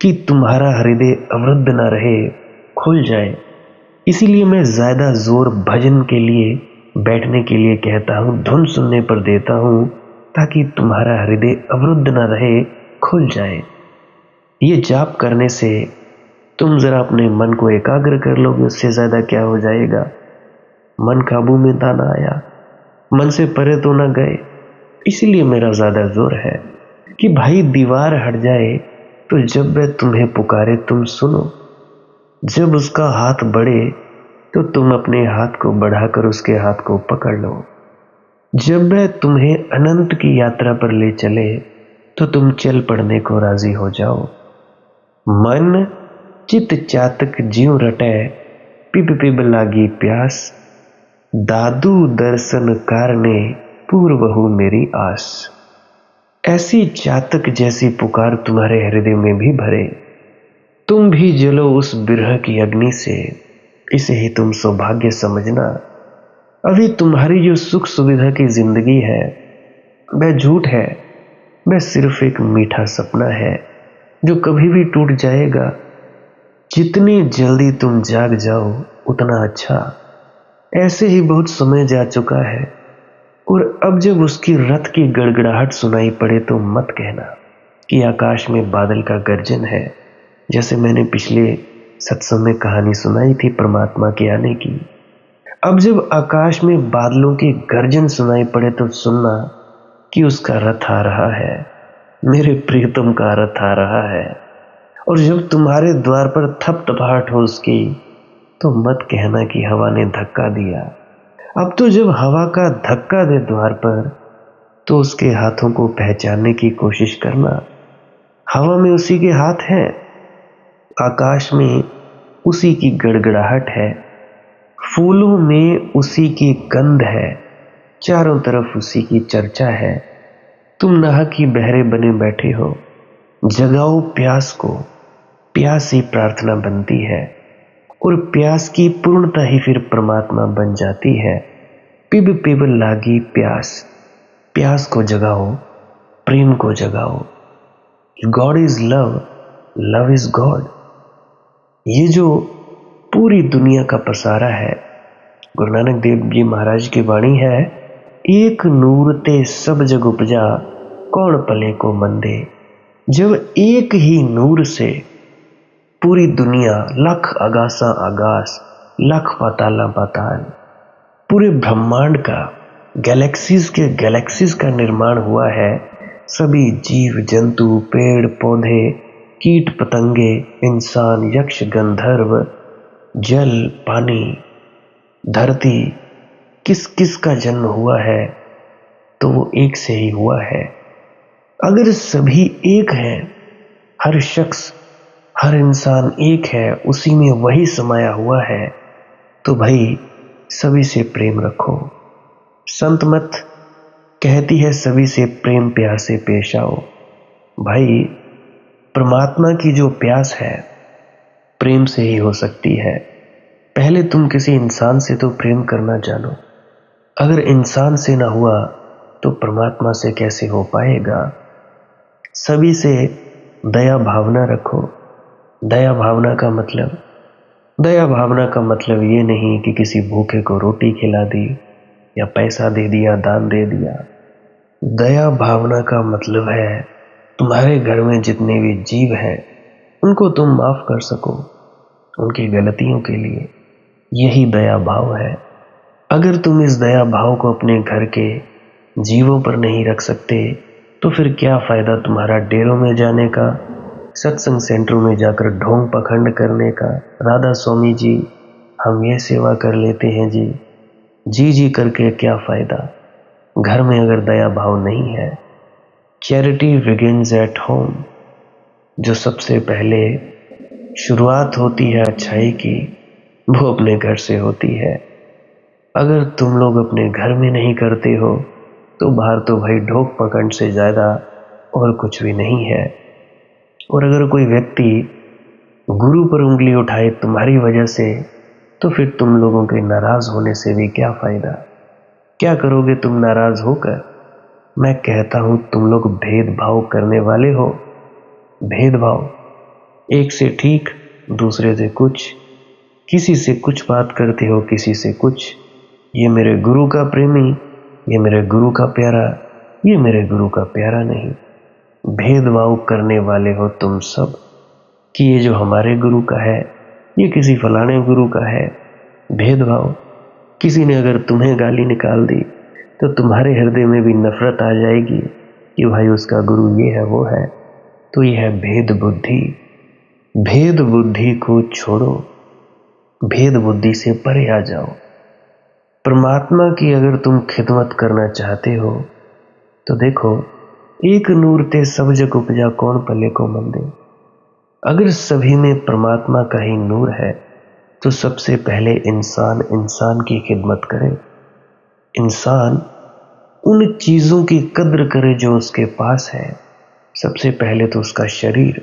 कि तुम्हारा हृदय अवरुद्ध न रहे, खुल जाए। इसीलिए मैं ज्यादा जोर भजन के लिए, बैठने के लिए कहता हूँ, धुन सुनने पर देता हूँ, ताकि तुम्हारा हृदय अवरुद्ध न रहे, खुल जाए। ये जाप करने से तुम जरा अपने मन को एकाग्र कर लोगे, उससे ज्यादा क्या हो जाएगा। मन काबू में था ना आया, मन से परे तो ना गए। इसलिए मेरा ज्यादा जोर है कि भाई दीवार हट जाए तो जब वह तुम्हें पुकारे तुम सुनो, जब उसका हाथ बढ़े तो तुम अपने हाथ को बढ़ाकर उसके हाथ को पकड़ लो। जब वह तुम्हें अनंत की यात्रा पर ले चले तो तुम चल पड़ने को राजी हो जाओ। मन चित चातक ज्यों रटै, पिब पिब लागी प्यास, दादू दर्शन कारणे पूर्वहु मेरी आस। ऐसी चातक जैसी पुकार तुम्हारे हृदय में भी भरे, तुम भी जलो उस बिरह की अग्नि से। इसे ही तुम सौभाग्य समझना। अभी तुम्हारी जो सुख सुविधा की जिंदगी है वह झूठ है, वह सिर्फ एक मीठा सपना है जो कभी भी टूट जाएगा। जितनी जल्दी तुम जाग जाओ उतना अच्छा। ऐसे ही बहुत समय जा चुका है और अब जब उसकी रथ की गड़गड़ाहट सुनाई पड़े तो मत कहना कि आकाश में बादल का गर्जन है। जैसे मैंने पिछले सत्संग में कहानी सुनाई थी परमात्मा के आने की। अब जब आकाश में बादलों की गर्जन सुनाई पड़े तो सुनना कि उसका रथ आ रहा है, मेरे प्रियतम का रथ आ रहा है। और जब तुम्हारे द्वार पर थपथपाहट हो उसकी तो मत कहना कि हवा ने धक्का दिया। अब तो जब हवा का धक्का दे द्वार पर तो उसके हाथों को पहचानने की कोशिश करना। हवा में उसी के हाथ है, आकाश में उसी की गड़गड़ाहट है, फूलों में उसी की गंध है, चारों तरफ उसी की चर्चा है। तुम नाहक ही बहरे बने बैठे हो। जगाओ प्यास को, प्यास ही प्रार्थना बनती है और प्यास की पूर्णता ही फिर परमात्मा बन जाती है। पिब पिब लागी प्यास, प्यास को जगाओ, प्रेम को जगाओ। God is love, love is God. ये जो पूरी दुनिया का पसारा है, गुरु नानक देव जी महाराज की वाणी है, एक नूर ते सब जग उपजा, कौन पले को मंदे। जब एक ही नूर से पूरी दुनिया, लख आगासा आगास, लख पाताला पाताल, पूरे ब्रह्मांड का, गैलेक्सीज के गैलेक्सीज का निर्माण हुआ है। सभी जीव जंतु, पेड़ पौधे, कीट पतंगे, इंसान, यक्ष, गंधर्व, जल, पानी, धरती, किस किस का जन्म हुआ है तो वो एक से ही हुआ है। अगर सभी एक है, हर शख्स, हर इंसान एक है, उसी में वही समाया हुआ है, तो भाई सभी से प्रेम रखो। संत मत कहती है सभी से प्रेम प्यार से पेश आओ। भाई परमात्मा की जो प्यास है प्रेम से ही हो सकती है। पहले तुम किसी इंसान से तो प्रेम करना जानो। अगर इंसान से ना हुआ तो परमात्मा से कैसे हो पाएगा। सभी से दया भावना रखो। दया भावना का मतलब ये नहीं कि किसी भूखे को रोटी खिला दी या पैसा दे दिया, दान दे दिया। दया भावना का मतलब है तुम्हारे घर में जितने भी जीव हैं उनको तुम माफ कर सको उनकी गलतियों के लिए। यही दया भाव है। अगर तुम इस दया भाव को अपने घर के जीवों पर नहीं रख सकते तो फिर क्या फायदा तुम्हारा डेरों में जाने का, सत्संग सेंटरों में जाकर ढोंग पखंड करने का। राधा स्वामी जी हम ये सेवा कर लेते हैं जी जी करके क्या फायदा। घर में अगर दया भाव नहीं है। Charity begins at home. जो सबसे पहले शुरुआत होती है अच्छाई की वो अपने घर से होती है। अगर तुम लोग अपने घर में नहीं करते हो तो बाहर तो भाई ढोक पकड़ से ज़्यादा और कुछ भी नहीं है। और अगर कोई व्यक्ति गुरु पर उंगली उठाए तुम्हारी वजह से तो फिर तुम लोगों के नाराज होने से भी क्या फायदा। क्या करोगे तुम नाराज होकर। मैं कहता हूं तुम लोग भेदभाव करने वाले हो। भेदभाव, एक से ठीक दूसरे से कुछ, किसी से कुछ बात करते हो किसी से कुछ। ये मेरे गुरु का प्रेमी, ये मेरे गुरु का प्यारा, ये मेरे गुरु का प्यारा नहीं। भेदभाव करने वाले हो तुम सब। कि ये जो हमारे गुरु का है, ये किसी फलाने गुरु का है। भेदभाव, किसी ने अगर तुम्हें गाली निकाल दी तो तुम्हारे हृदय में भी नफरत आ जाएगी कि भाई उसका गुरु ये है वो है। तो ये है भेद बुद्धि। भेद बुद्धि को छोड़ो, भेद बुद्धि से परे आ जाओ। परमात्मा की अगर तुम खिदमत करना चाहते हो तो देखो, एक नूर ते सब जग उपजा कौन पले को मंदे। अगर सभी में परमात्मा का ही नूर है तो सबसे पहले इंसान इंसान की खिदमत करे। इंसान उन चीजों की कद्र करे जो उसके पास है। सबसे पहले तो उसका शरीर,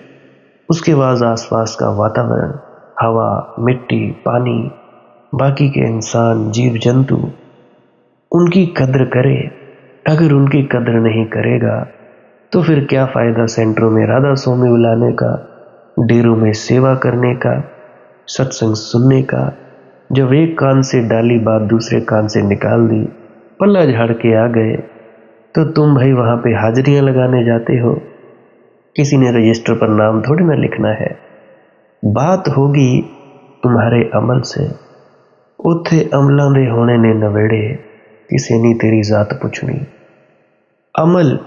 उसके बाद आसपास का वातावरण, हवा, मिट्टी, पानी, बाकी के इंसान, जीव जंतु, उनकी कद्र करे। अगर उनकी कद्र नहीं करेगा तो फिर क्या फायदा सेंटरों में राधा स्वामी बुलाने का, डेरों में सेवा करने का, सत्संग सुनने का। जब एक कान से डाली बात दूसरे कान से निकाल दी, पल्ला झाड़ के आ गए, तो तुम भाई वहां पे हाजिरियां लगाने जाते हो। किसी ने रजिस्टर पर नाम थोड़ी ना लिखना है। बात होगी तुम्हारे अमल से। उत्थे अमलों दे होने ने नवेड़े, किसी ने तेरी जात पुछनी। अमल,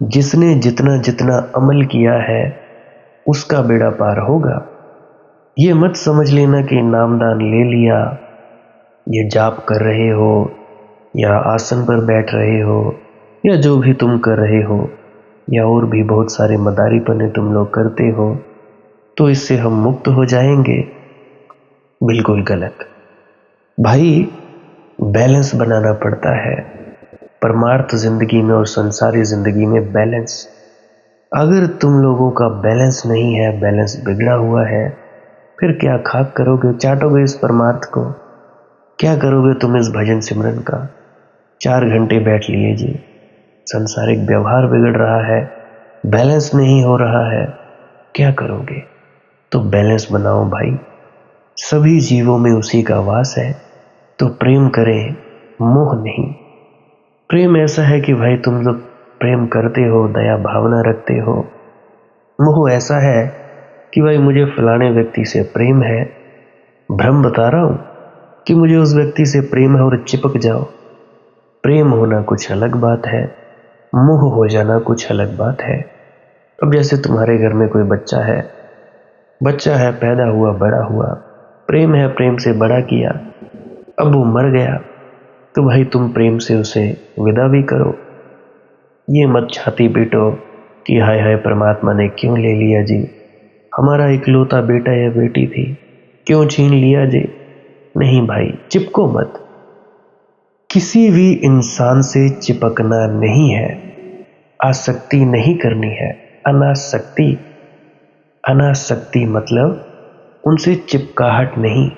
जिसने जितना जितना अमल किया है उसका बेड़ा पार होगा। ये मत समझ लेना कि नामदान ले लिया, ये जाप कर रहे हो या आसन पर बैठ रहे हो या जो भी तुम कर रहे हो या और भी बहुत सारे मदारीपने तुम लोग करते हो, तो इससे हम मुक्त हो जाएंगे। बिल्कुल गलत भाई। बैलेंस बनाना पड़ता है परमार्थ जिंदगी में और संसारी जिंदगी में। बैलेंस, अगर तुम लोगों का बैलेंस नहीं है, बैलेंस बिगड़ा हुआ है, फिर क्या खाक करोगे, चाटोगे इस परमार्थ को? क्या करोगे तुम इस भजन सिमरन का? 4 घंटे बैठ लिए जी, संसारिक व्यवहार बिगड़ रहा है, बैलेंस नहीं हो रहा है, क्या करोगे? तो बैलेंस बनाओ भाई। सभी जीवों में उसी का वास है, तो प्रेम करें, मोह नहीं। प्रेम ऐसा है कि भाई तुम जब प्रेम करते हो, दया भावना रखते हो। मोह ऐसा है कि भाई मुझे फलाने व्यक्ति से प्रेम है, भ्रम बता रहा हूं कि मुझे उस व्यक्ति से प्रेम है और चिपक जाओ। प्रेम होना कुछ अलग बात है, मोह हो जाना कुछ अलग बात है। अब जैसे तुम्हारे घर में कोई बच्चा है, पैदा हुआ, बड़ा हुआ, प्रेम है, प्रेम से बड़ा किया, अब वो मर गया, तो भाई तुम प्रेम से उसे विदा भी करो। ये मत छाती पीटो कि हाय हाय परमात्मा ने क्यों ले लिया जी, हमारा इकलौता बेटा या बेटी थी, क्यों छीन लिया जी। नहीं भाई, चिपको मत। किसी भी इंसान से चिपकना नहीं है, आसक्ति नहीं करनी है। अनासक्ति, अनासक्ति मतलब उनसे चिपकाहट नहीं।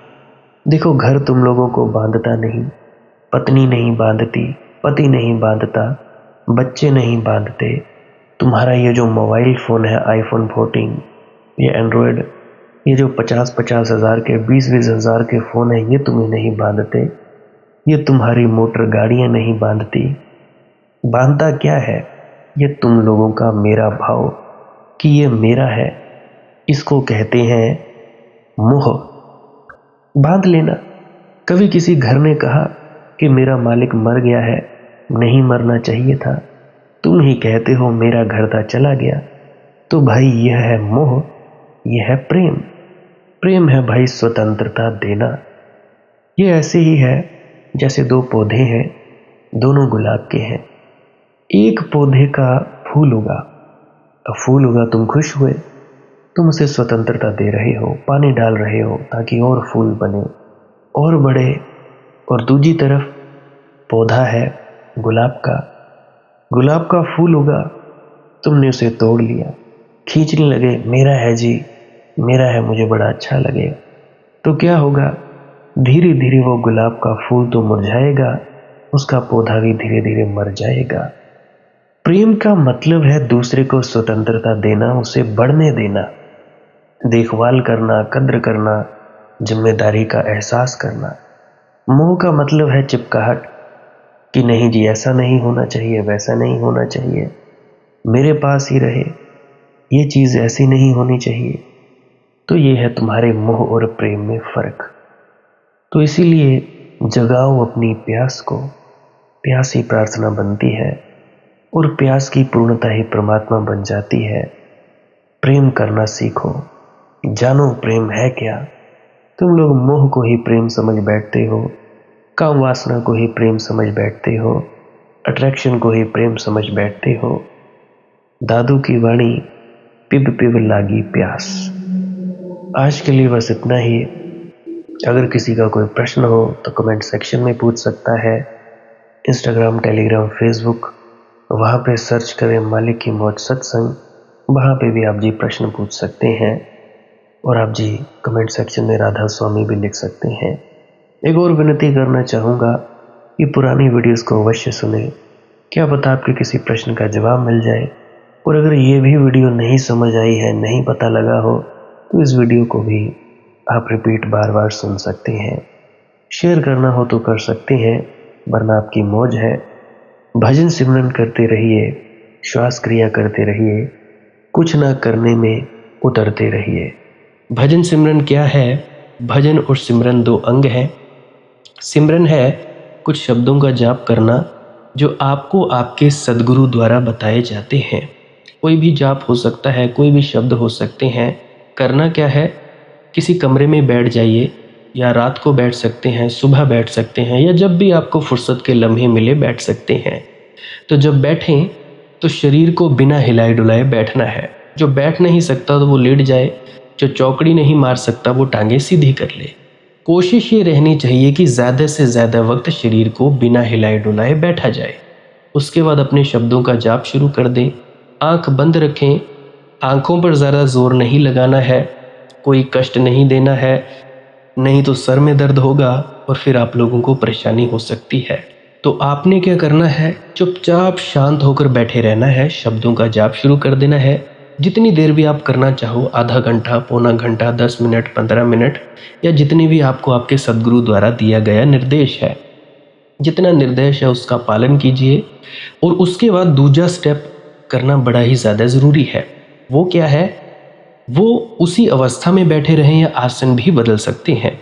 देखो, घर तुम लोगों को बांधता नहीं, पत्नी नहीं बांधती, पति नहीं बांधता, बच्चे नहीं बांधते। तुम्हारा ये जो मोबाइल फोन है, आईफोन 14, ये एंड्रॉयड, ये जो 50-50 हज़ार के, 20-20 हज़ार के फोन है, ये तुम्हें नहीं बांधते। ये तुम्हारी मोटर गाड़ियां नहीं बांधती। बांधता क्या है? ये तुम लोगों का मेरा भाव कि ये मेरा है, इसको कहते हैं मोह। बांध लेना। कभी किसी घर ने कहा कि मेरा मालिक मर गया है, नहीं मरना चाहिए था, तुम ही कहते हो मेरा घर था चला गया। तो भाई यह है मोह, यह है प्रेम। प्रेम है भाई स्वतंत्रता देना। ये ऐसे ही है जैसे 2 पौधे हैं, दोनों गुलाब के हैं। एक पौधे का फूल उगा, अब फूल उगा, तुम खुश हुए, तुम उसे स्वतंत्रता दे रहे हो, पानी डाल रहे हो ताकि और फूल बने और बढ़े। और दूसरी तरफ पौधा है गुलाब का फूल उगा, तुमने उसे तोड़ लिया, खींचने लगे, मेरा है जी, मेरा है, मुझे बड़ा अच्छा लगेगा। तो क्या होगा? धीरे धीरे वो गुलाब का फूल तो मुरझाएगा, उसका पौधा भी धीरे धीरे मर जाएगा। प्रेम का मतलब है दूसरे को स्वतंत्रता देना, उसे बढ़ने देना, देखभाल करना, कद्र करना, जिम्मेदारी का एहसास करना। मोह का मतलब है चिपकाहट कि नहीं जी, ऐसा नहीं होना चाहिए, वैसा नहीं होना चाहिए, मेरे पास ही रहे, ये चीज ऐसी नहीं होनी चाहिए। तो ये है तुम्हारे मोह और प्रेम में फर्क। तो इसीलिए जगाओ अपनी प्यास को, प्यास ही प्रार्थना बनती है और प्यास की पूर्णता ही परमात्मा बन जाती है। प्रेम करना सीखो, जानो प्रेम है क्या। तुम लोग मोह को ही प्रेम समझ बैठते हो, काम वासना को ही प्रेम समझ बैठते हो, अट्रैक्शन को ही प्रेम समझ बैठते हो। दादू की वाणी, पिब पिब लागी प्यास। आज के लिए बस इतना ही। अगर किसी का कोई प्रश्न हो तो कमेंट सेक्शन में पूछ सकता है। इंस्टाग्राम, टेलीग्राम, फेसबुक, वहाँ पे सर्च करें मालिक की मौज सत्संग, वहाँ पे भी आप जी प्रश्न पूछ सकते हैं। और आप जी कमेंट सेक्शन में राधा स्वामी भी लिख सकते हैं। एक और विनती करना चाहूँगा कि पुरानी वीडियोस को अवश्य सुने, क्या पता आपके किसी प्रश्न का जवाब मिल जाए। और अगर ये भी वीडियो नहीं समझ आई है, नहीं पता लगा हो, तो इस वीडियो को भी आप रिपीट बार बार सुन सकते हैं। शेयर करना हो तो कर सकते हैं, वरना आपकी मौज है। भजन सिमरन करते रहिए, श्वास क्रिया करते रहिए, कुछ ना करने में उतरते रहिए। भजन सिमरन क्या है? भजन और सिमरन दो अंग हैं। सिमरन है कुछ शब्दों का जाप करना जो आपको आपके सद्गुरु द्वारा बताए जाते हैं। कोई भी जाप हो सकता है, कोई भी शब्द हो सकते हैं। करना क्या है? किसी कमरे में बैठ जाइए, या रात को बैठ सकते हैं, सुबह बैठ सकते हैं, या जब भी आपको फुर्सत के लम्हे मिले बैठ सकते हैं। तो जब बैठें तो शरीर को बिना हिलाए डुलाए बैठना है। जो बैठ नहीं सकता तो वो लेट जाए, जो चौकड़ी नहीं मार सकता वो टांगे सीधी कर ले। कोशिश ये रहनी चाहिए कि ज़्यादा से ज़्यादा वक्त शरीर को बिना हिलाए डुलाए बैठा जाए। उसके बाद अपने शब्दों का जाप शुरू कर दें। आंख बंद रखें, आंखों पर ज़्यादा जोर नहीं लगाना है, कोई कष्ट नहीं देना है, नहीं तो सर में दर्द होगा और फिर आप लोगों को परेशानी हो सकती है। तो आपने क्या करना है? चुपचाप शांत होकर बैठे रहना है, शब्दों का जाप शुरू कर देना है। जितनी देर भी आप करना चाहो, आधा घंटा, पौना घंटा, 10 मिनट, 15 मिनट, या जितनी भी आपको आपके सद्गुरु द्वारा दिया गया निर्देश है, जितना निर्देश है उसका पालन कीजिए। और उसके बाद दूसरा स्टेप करना बड़ा ही ज़्यादा ज़रूरी है। वो क्या है? वो उसी अवस्था में बैठे रहें या आसन भी बदल सकते हैं।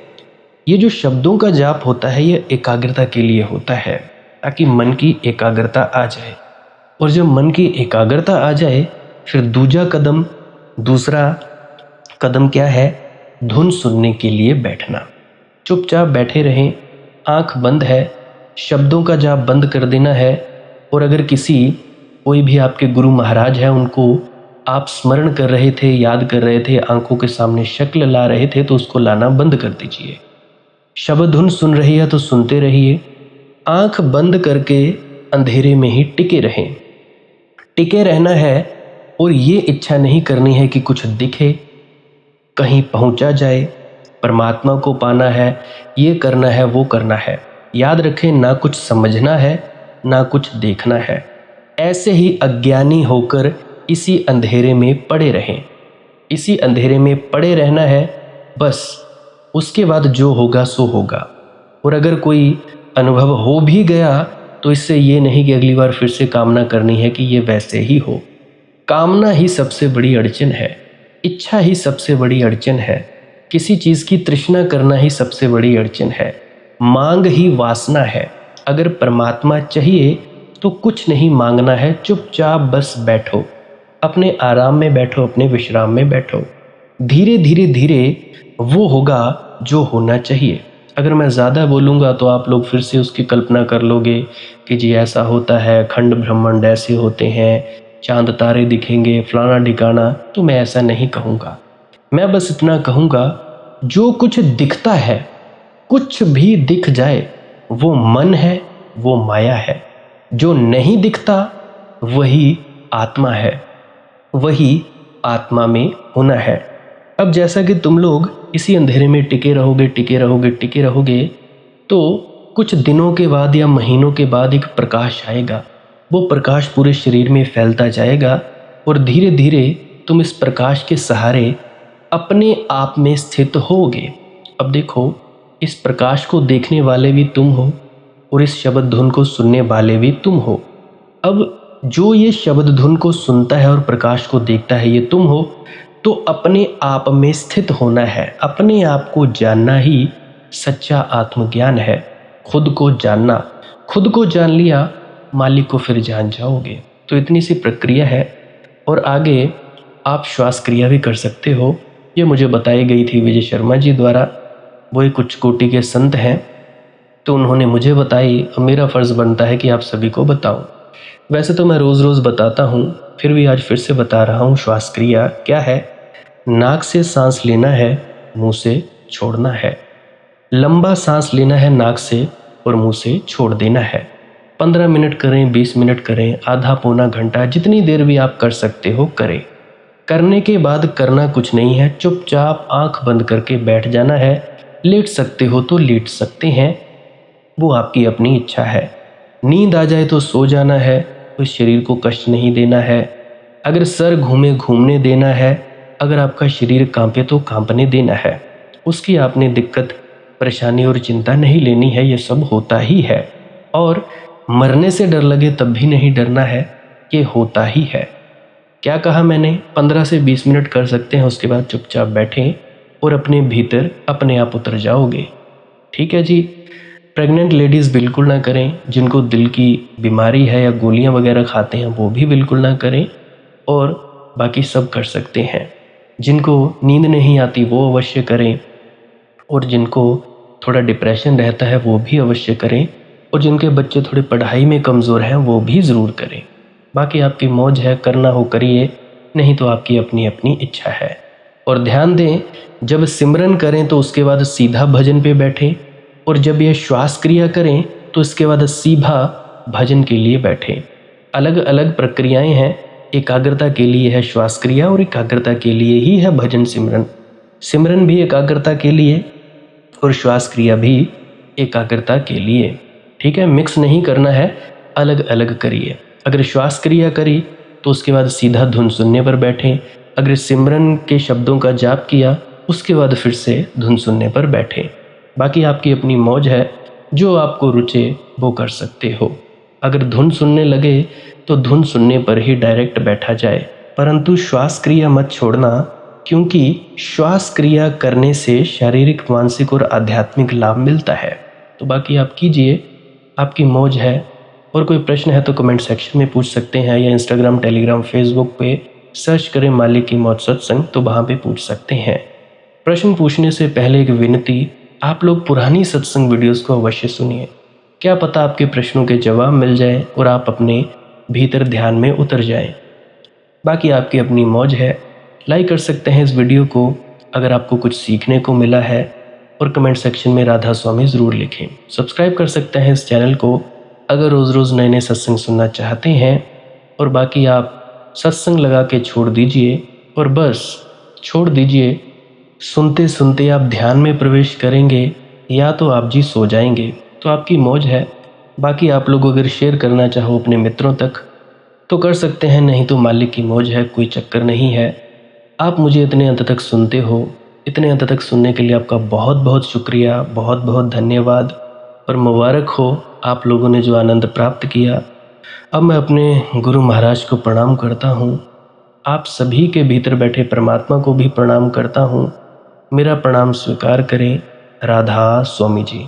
ये जो शब्दों का जाप होता है ये एकाग्रता के लिए होता है, ताकि मन की एकाग्रता आ जाए। और जब मन की एकाग्रता आ जाए फिर दूसरा कदम क्या है? धुन सुनने के लिए बैठना। चुपचाप बैठे रहें, आंख बंद है, शब्दों का जाप बंद कर देना है। और अगर कोई भी आपके गुरु महाराज है, उनको आप स्मरण कर रहे थे, याद कर रहे थे, आंखों के सामने शक्ल ला रहे थे, तो उसको लाना बंद कर दीजिए। शब्द धुन सुन रही है तो सुनते रहिए। आंख बंद करके अंधेरे में ही टिके रहें। टिके रहना है और ये इच्छा नहीं करनी है कि कुछ दिखे, कहीं पहुंचा जाए, परमात्मा को पाना है, ये करना है, वो करना है। याद रखें, ना कुछ समझना है, ना कुछ देखना है। ऐसे ही अज्ञानी होकर इसी अंधेरे में पड़े रहें। इसी अंधेरे में पड़े रहना है बस। उसके बाद जो होगा सो होगा। और अगर कोई अनुभव हो भी गया तो इससे ये नहीं कि अगली बार फिर से कामना करनी है कि ये वैसे ही हो। कामना ही सबसे बड़ी अड़चन है, इच्छा ही सबसे बड़ी अड़चन है, किसी चीज़ की तृष्णा करना ही सबसे बड़ी अड़चन है, मांग ही वासना है। अगर परमात्मा चाहिए तो कुछ नहीं मांगना है, चुपचाप बस बैठो, अपने आराम में बैठो, अपने विश्राम में बैठो। धीरे धीरे धीरे वो होगा जो होना चाहिए। अगर मैं ज़्यादा बोलूँगा तो आप लोग फिर से उसकी कल्पना कर लोगे कि जी ऐसा होता है, खंड ब्रह्मांड ऐसे होते हैं, चांद तारे दिखेंगे, फलाना ठिकाना। तो मैं ऐसा नहीं कहूँगा। मैं बस इतना कहूँगा, जो कुछ दिखता है, कुछ भी दिख जाए, वो मन है, वो माया है। जो नहीं दिखता वही आत्मा है, वही आत्मा में होना है। अब जैसा कि तुम लोग इसी अंधेरे में टिके रहोगे, टिके रहोगे, टिके रहोगे, तो कुछ दिनों के बाद या महीनों के बाद एक प्रकाश आएगा। वो प्रकाश पूरे शरीर में फैलता जाएगा और धीरे धीरे तुम इस प्रकाश के सहारे अपने आप में स्थित होगे। अब देखो, इस प्रकाश को देखने वाले भी तुम हो और इस शब्द धुन को सुनने वाले भी तुम हो। अब जो ये शब्द धुन को सुनता है और प्रकाश को देखता है, ये तुम हो। तो अपने आप में स्थित होना है। अपने आप को जानना ही सच्चा आत्मज्ञान है। खुद को जानना, खुद को जान लिया मालिक को फिर जान जाओगे। तो इतनी सी प्रक्रिया है। और आगे आप श्वास क्रिया भी कर सकते हो। ये मुझे बताई गई थी विजय शर्मा जी द्वारा। वो एक उच्च कोटि के संत हैं, तो उन्होंने मुझे बताई और मेरा फ़र्ज़ बनता है कि आप सभी को बताऊं। वैसे तो मैं रोज़ रोज़ बताता हूं, फिर भी आज फिर से बता रहा हूं। श्वास क्रिया क्या है? नाक से सांस लेना है, मुंह से छोड़ना है। लंबा सांस लेना है नाक से और मुंह से छोड़ देना है। 15 मिनट करें, 20 मिनट करें, आधा पौना घंटा, जितनी देर भी आप कर सकते हो करें। करने के बाद करना कुछ नहीं है, चुपचाप आंख बंद करके बैठ जाना है। लेट सकते हो तो लेट सकते हैं, वो आपकी अपनी इच्छा है। नींद आ जाए तो सो जाना है, कोई शरीर को कष्ट नहीं देना है। अगर सर घूमे घूमने देना है, अगर आपका शरीर कांपे तो कांपने देना है। उसकी आपने दिक्कत, परेशानी और चिंता नहीं लेनी है, ये सब होता ही है। और मरने से डर लगे तब भी नहीं डरना है, ये होता ही है। क्या कहा मैंने? 15 से 20 मिनट कर सकते हैं, उसके बाद चुपचाप बैठें और अपने भीतर अपने आप उतर जाओगे। ठीक है जी। प्रेग्नेंट लेडीज़ बिल्कुल ना करें, जिनको दिल की बीमारी है या गोलियां वगैरह खाते हैं वो भी बिल्कुल ना करें, और बाकी सब कर सकते हैं। जिनको नींद नहीं आती वो अवश्य करें, और जिनको थोड़ा डिप्रेशन रहता है वो भी अवश्य करें, और जिनके बच्चे थोड़े पढ़ाई में कमज़ोर हैं वो भी ज़रूर करें। बाकी आपकी मौज है, करना हो करिए, नहीं तो आपकी अपनी अपनी इच्छा है। और ध्यान दें, जब सिमरन करें तो उसके बाद सीधा भजन पे बैठें, और जब ये श्वास क्रिया करें तो इसके बाद सीधा भजन के लिए बैठें। अलग अलग प्रक्रियाएं हैं। एकाग्रता के लिए है श्वास क्रिया और एकाग्रता के लिए ही है भजन सिमरन। सिमरन भी एकाग्रता के लिए और श्वास क्रिया भी एकाग्रता के लिए। ठीक है, मिक्स नहीं करना है, अलग अलग करिए। अगर श्वास क्रिया करी तो उसके बाद सीधा धुन सुनने पर बैठें। अगर सिमरन के शब्दों का जाप किया उसके बाद फिर से धुन सुनने पर बैठें। बाकी आपकी अपनी मौज है, जो आपको रुचे वो कर सकते हो। अगर धुन सुनने लगे तो धुन सुनने पर ही डायरेक्ट बैठा जाए, परंतु श्वास क्रिया मत छोड़ना, क्योंकि श्वास क्रिया करने से शारीरिक, मानसिक और आध्यात्मिक लाभ मिलता है। तो बाकी आप कीजिए, आपकी मौज है। और कोई प्रश्न है तो कमेंट सेक्शन में पूछ सकते हैं, या इंस्टाग्राम, टेलीग्राम, फेसबुक पे सर्च करें मालिक की मौज सत्संग, तो वहाँ पे पूछ सकते हैं। प्रश्न पूछने से पहले एक विनती, आप लोग पुरानी सत्संग वीडियोस को अवश्य सुनिए। क्या पता आपके प्रश्नों के जवाब मिल जाए और आप अपने भीतर ध्यान में उतर जाएं। बाकी आपकी अपनी मौज है। लाइक कर सकते हैं इस वीडियो को अगर आपको कुछ सीखने को मिला है, और कमेंट सेक्शन में राधा स्वामी ज़रूर लिखें। सब्सक्राइब कर सकते हैं इस चैनल को अगर रोज़ रोज़ नए नए सत्संग सुनना चाहते हैं। और बाकी आप सत्संग लगा के छोड़ दीजिए, और बस छोड़ दीजिए। सुनते सुनते आप ध्यान में प्रवेश करेंगे, या तो आप जी सो जाएंगे, तो आपकी मौज है। बाकी आप लोग अगर शेयर करना चाहो अपने मित्रों तक तो कर सकते हैं, नहीं तो मालिक की मौज है, कोई चक्कर नहीं है। आप मुझे इतने अंत तक सुनते हो, इतने अंत तक सुनने के लिए आपका बहुत बहुत शुक्रिया, बहुत बहुत धन्यवाद। और मुबारक हो आप लोगों ने जो आनंद प्राप्त किया। अब मैं अपने गुरु महाराज को प्रणाम करता हूँ। आप सभी के भीतर बैठे परमात्मा को भी प्रणाम करता हूँ। मेरा प्रणाम स्वीकार करें। राधा स्वामी जी।